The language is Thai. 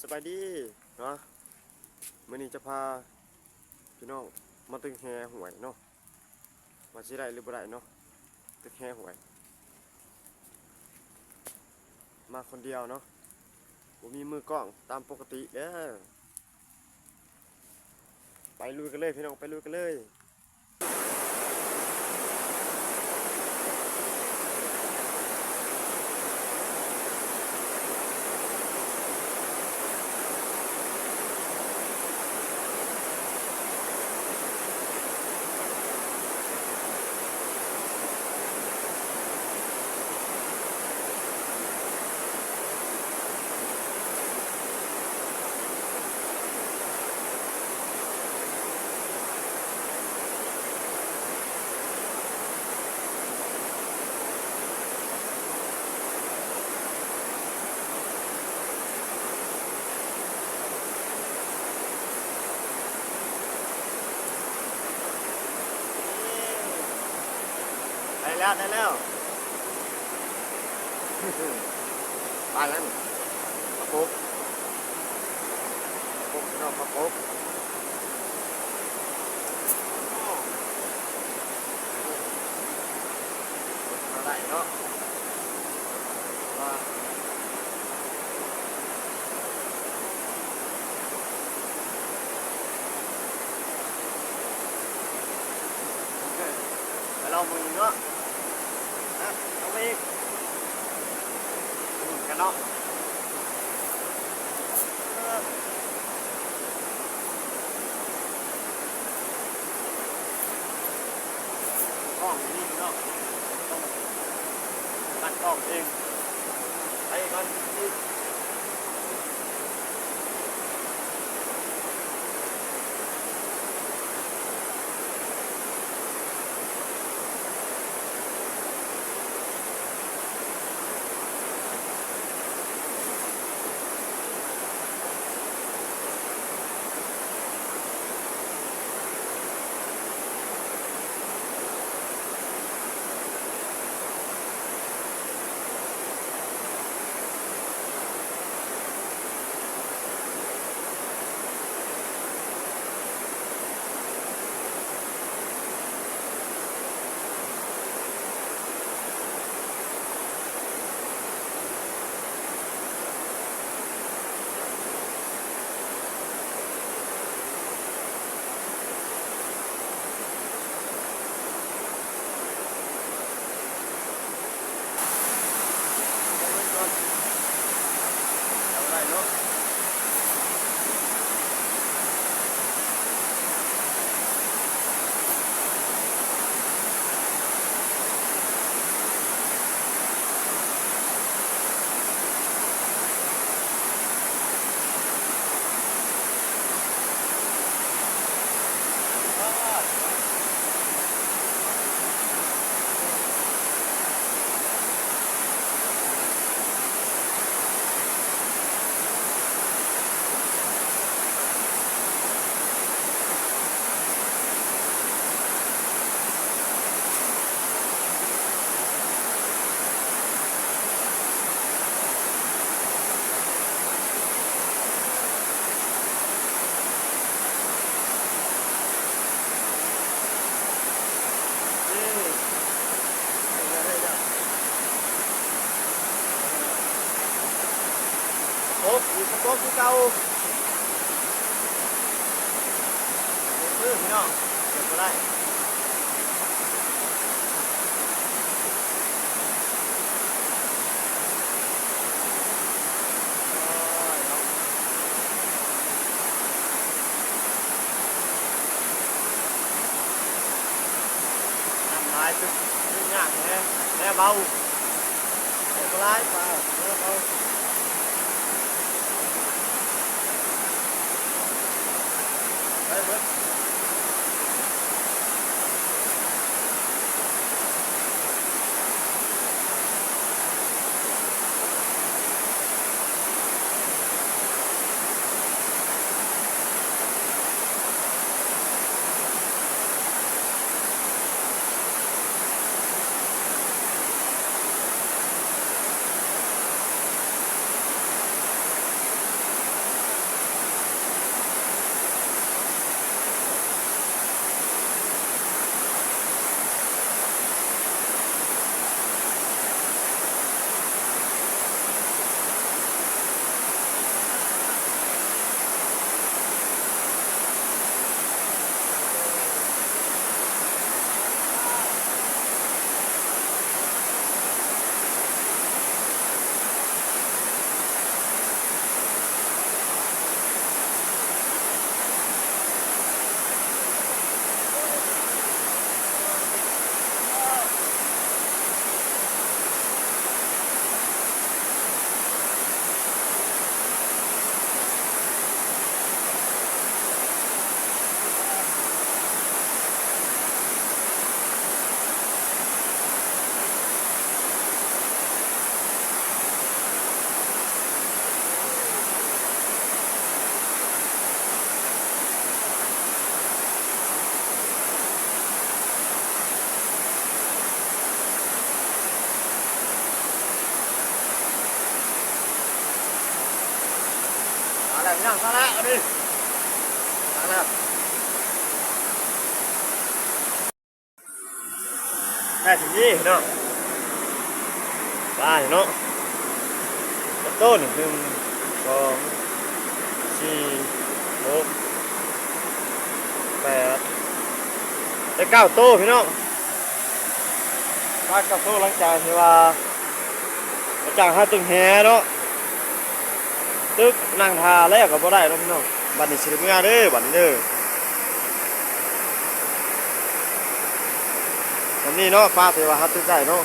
สบายดีเนาะมื้อนี้จะพาพี่น้องมาตึกแฮหวยเนาะว่าสิได้หรือบ่ได้เนาะตึกแฮหวยมาคนเดียวเนาะบ่มีมือกล้องตามปกติเด้อไปลุยกันเลยพี่น้องไปลุยกันเลยได้แล้วไปแล้วประกบพี่น้องประกบอะไรเนาะว่าไปลองมือเนาะเอาไปอีกกันเนาะกล้องนี่เนาะต้องตั้งกล้องเองไปก่อนเอาได้เนาะโอ้ยสต๊อกที่เก่าพี่น้องเก็บก็ได้ทำลายตึกยากแน่เบาเก็บก็ได้เปล่าเบาไปเบิด ย่างซะแล้วอันนี้ซะแล้วได้ถึงนี่เนาะได้เนาะต้น1 2 4 6 8ได้9โต้พี่น้อง9โต้หลังจากที่ว่าหาตึงแฮเนาะตึกนั่งทาแล้วก็บ่ได้เนาะพี่น้องบัดนี้สิได้เมื่อเด้อบัดนี้เด้อวันนี้เนาะฟ้าที่ว่าหาตึกได้เนาะ